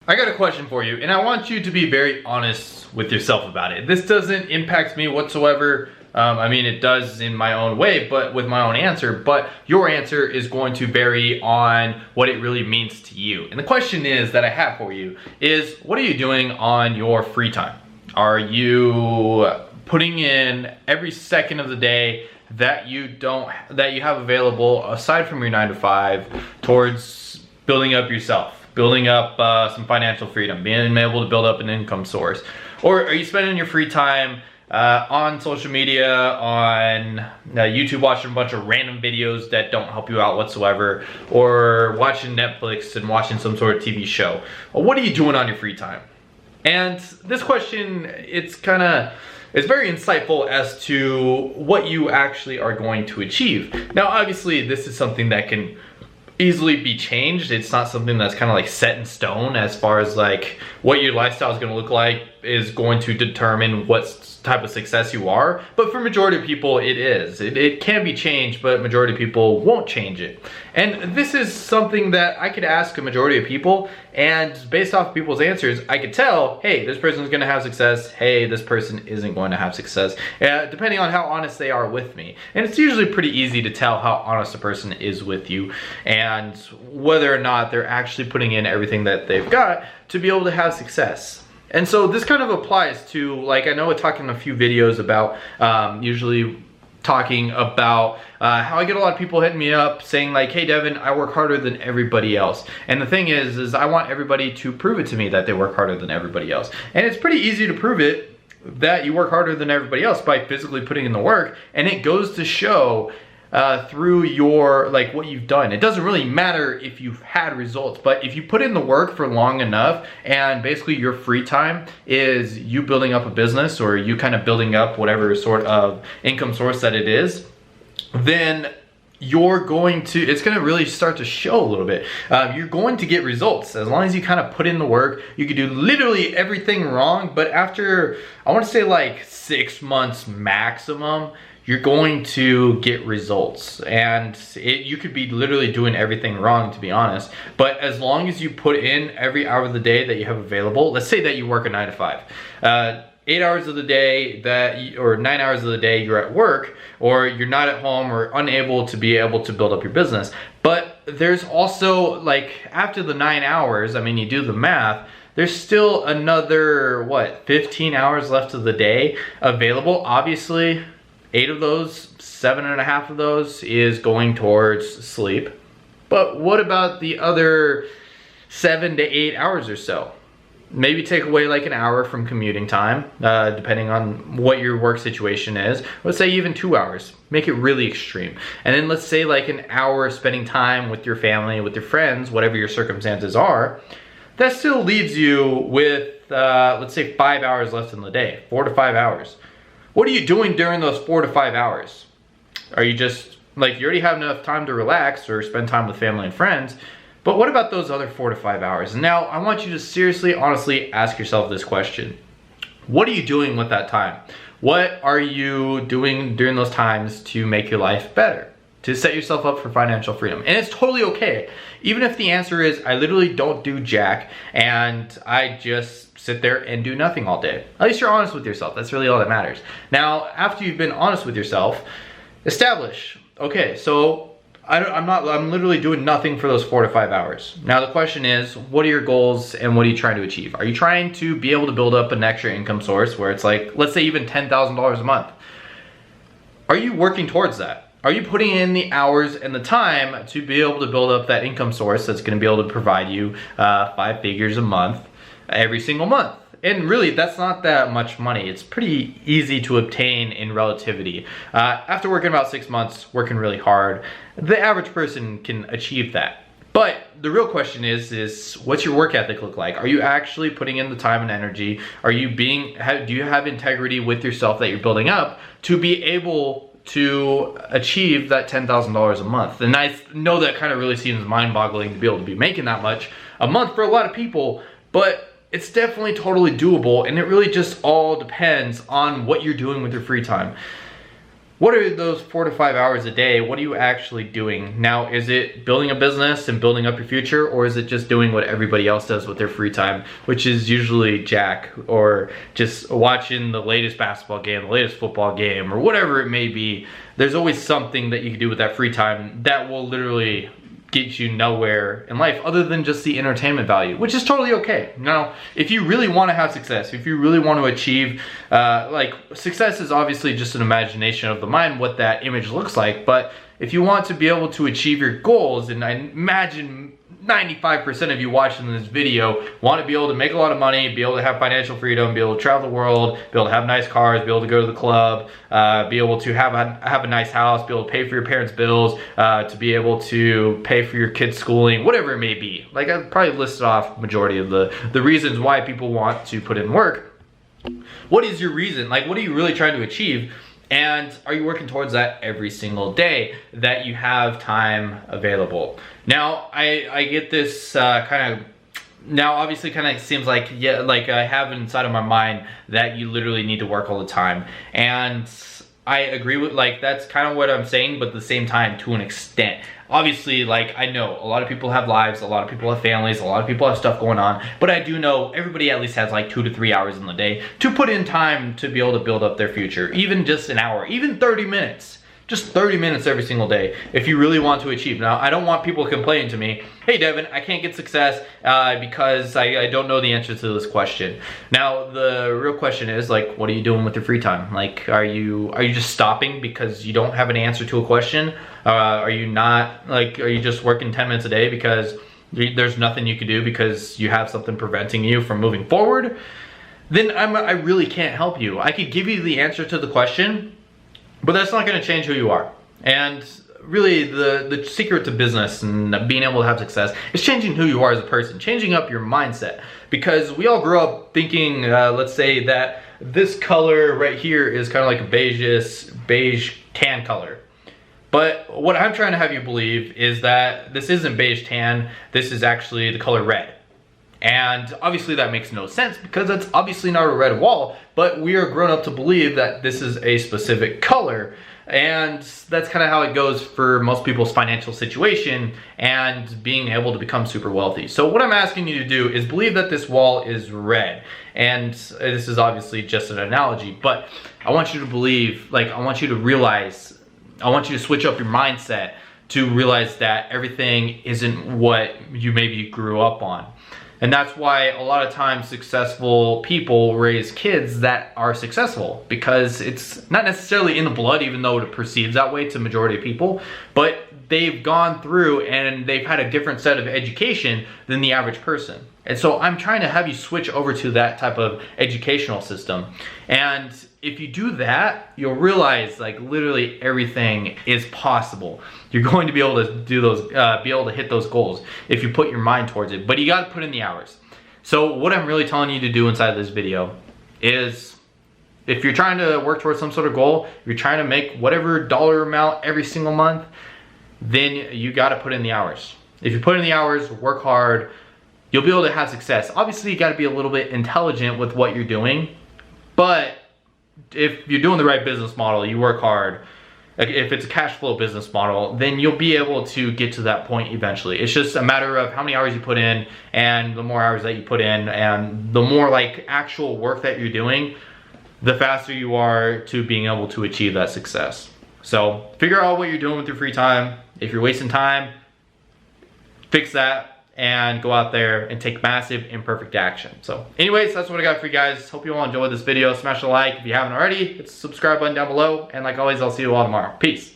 I got a question for you, and I want you to be very honest with yourself about it. This doesn't impact me whatsoever. I mean, it does in my own way, but with my own answer, but your answer is going to vary on what it really means to you. And the question is that I have for you is, what are you doing on your free time? Are you putting in every second of the day that you have available aside from your 9 to 5 towards building up yourself? Building up some financial freedom, being able to build up an income source? Or are you spending your free time on social media, on YouTube, watching a bunch of random videos that don't help you out whatsoever, or watching Netflix and watching some sort of TV show? Or what are you doing on your free time? And this question, it's very insightful as to what you actually are going to achieve. Now, obviously, this is something that can easily be changed. It's not something that's kind of like set in stone as far as like what your lifestyle is going to look like is going to determine what type of success you are. But for majority of people, it is. It can be changed, but majority of people won't change it. And this is something that I could ask a majority of people, and based off people's answers, I could tell, hey, this person is going to have success. Hey, this person isn't going to have success, depending on how honest they are with me. And it's usually pretty easy to tell how honest a person is with you and whether or not they're actually putting in everything that they've got to be able to have success. And so this kind of applies to, like, I know I talked in a few videos about usually talking about how I get a lot of people hitting me up saying like, hey Devin, I work harder than everybody else. And the thing is I want everybody to prove it to me that they work harder than everybody else. And it's pretty easy to prove it that you work harder than everybody else by physically putting in the work. And it goes to show through your, like, what you've done. It doesn't really matter if you've had results, but if you put in the work for long enough, and basically your free time is you building up a business or you kind of building up whatever sort of income source that it is, then it's going to really start to show a little bit. You're going to get results as long as you kind of put in the work. You can do literally everything wrong, but after, I want to say like 6 months maximum, you're going to get results. And you could be literally doing everything wrong, to be honest, but as long as you put in every hour of the day that you have available, let's say that you work a 9 to 5, 8 hours of the day or 9 hours of the day you're at work, or you're not at home or unable to be able to build up your business. But there's also, like, after the 9 hours, I mean, you do the math, there's still another, 15 hours left of the day available. Obviously, 8 of those, 7.5 of those is going towards sleep. But what about the other 7 to 8 hours or so? Maybe take away like an hour from commuting time, depending on what your work situation is. Let's say even 2 hours. Make it really extreme. And then let's say like an hour spending time with your family, with your friends, whatever your circumstances are. That still leaves you with, let's say 5 hours left in the day, 4 to 5 hours. What are you doing during those 4 to 5 hours? Are you just, like, you already have enough time to relax or spend time with family and friends, but what about those other 4 to 5 hours? And now I want you to seriously, honestly ask yourself this question. What are you doing with that time? What are you doing during those times to make your life better? To set yourself up for financial freedom? And it's totally okay. Even if the answer is, I literally don't do jack and I just sit there and do nothing all day. At least you're honest with yourself. That's really all that matters. Now, after you've been honest with yourself, establish, okay, so I'm literally doing nothing for those 4 to 5 hours. Now the question is, what are your goals and what are you trying to achieve? Are you trying to be able to build up an extra income source where it's like, let's say even $10,000 a month? Are you working towards that? Are you putting in the hours and the time to be able to build up that income source that's going to be able to provide you 5 figures a month every single month? And really, that's not that much money. It's pretty easy to obtain in relativity. After working about 6 months, working really hard, the average person can achieve that. But the real question is what's your work ethic look like? Are you actually putting in the time and energy? Do you have integrity with yourself that you're building up to be able to achieve that $10,000 a month? And I know that kind of really seems mind-boggling to be able to be making that much a month for a lot of people, but it's definitely totally doable, and it really just all depends on what you're doing with your free time. what are those 4 to 5 hours a day? What are you actually doing? Now, is it building a business and building up your future, or is it just doing what everybody else does with their free time, which is usually jack, or just watching the latest basketball game, the latest football game, or whatever it may be? There's always something that you can do with that free time that will literally get you nowhere in life other than just the entertainment value, which is totally okay. Now, if you really want to have success, if you really want to achieve, like, success is obviously just an imagination of the mind, what that image looks like, but if you want to be able to achieve your goals, and I imagine 95% of you watching this video want to be able to make a lot of money, be able to have financial freedom, be able to travel the world, be able to have nice cars, be able to go to the club, be able to have a nice house, be able to pay for your parents' bills, to be able to pay for your kids' schooling, whatever it may be. Like, I've probably listed off majority of the reasons why people want to put in work. What is your reason? Like, what are you really trying to achieve? And are you working towards that every single day that you have time available? Now, I get this now obviously kind of seems like, yeah, like I have inside of my mind that you literally need to work all the time. And I agree with, like, that's kind of what I'm saying, but at the same time, to an extent. Obviously, like, I know a lot of people have lives, a lot of people have families, a lot of people have stuff going on, but I do know everybody at least has like 2 to 3 hours in the day to put in time to be able to build up their future. Even just an hour, even 30 minutes. Just 30 minutes every single day if you really want to achieve. Now, I don't want people complaining to me, hey Devin, I can't get success because I don't know the answer to this question. Now, the real question is, like, what are you doing with your free time? Like, are you just stopping because you don't have an answer to a question? Are you not, like, are you just working 10 minutes a day because there's nothing you can do because you have something preventing you from moving forward? Then I really can't help you. I could give you the answer to the question, but that's not going to change who you are. And really, the secret to business and being able to have success is changing who you are as a person, changing up your mindset. Because we all grew up thinking, let's say that this color right here is kind of like a beige tan color. But what I'm trying to have you believe is that this isn't beige tan, this is actually the color red. And obviously that makes no sense because that's obviously not a red wall, but we are grown up to believe that this is a specific color. And that's kind of how it goes for most people's financial situation and being able to become super wealthy. So what I'm asking you to do is believe that this wall is red. And this is obviously just an analogy, but I want you to believe, like, I want you to realize, I want you to switch up your mindset to realize that everything isn't what you maybe grew up on. And that's why a lot of times successful people raise kids that are successful, because it's not necessarily in the blood, even though it perceives that way to majority of people, but they've gone through and they've had a different set of education than the average person. And so I'm trying to have you switch over to that type of educational system. And if you do that, you'll realize, like, literally everything is possible. You're going to be able to do those, be able to hit those goals if you put your mind towards it, but you got to put in the hours. So what I'm really telling you to do inside this video is, if you're trying to work towards some sort of goal, if you're trying to make whatever dollar amount every single month, then you got to put in the hours. If you put in the hours, work hard, you'll be able to have success. Obviously, you got to be a little bit intelligent with what you're doing, but if you're doing the right business model, you work hard, like if it's a cash flow business model, then you'll be able to get to that point eventually. It's just a matter of how many hours you put in, and the more hours that you put in and the more like actual work that you're doing, the faster you are to being able to achieve that success. So figure out what you're doing with your free time. If you're wasting time, fix that and go out there and take massive imperfect action. So anyways, that's what I got for you guys. Hope you all enjoyed this video. Smash a like if you haven't already. Hit the subscribe button down below. And like always, I'll see you all tomorrow. Peace.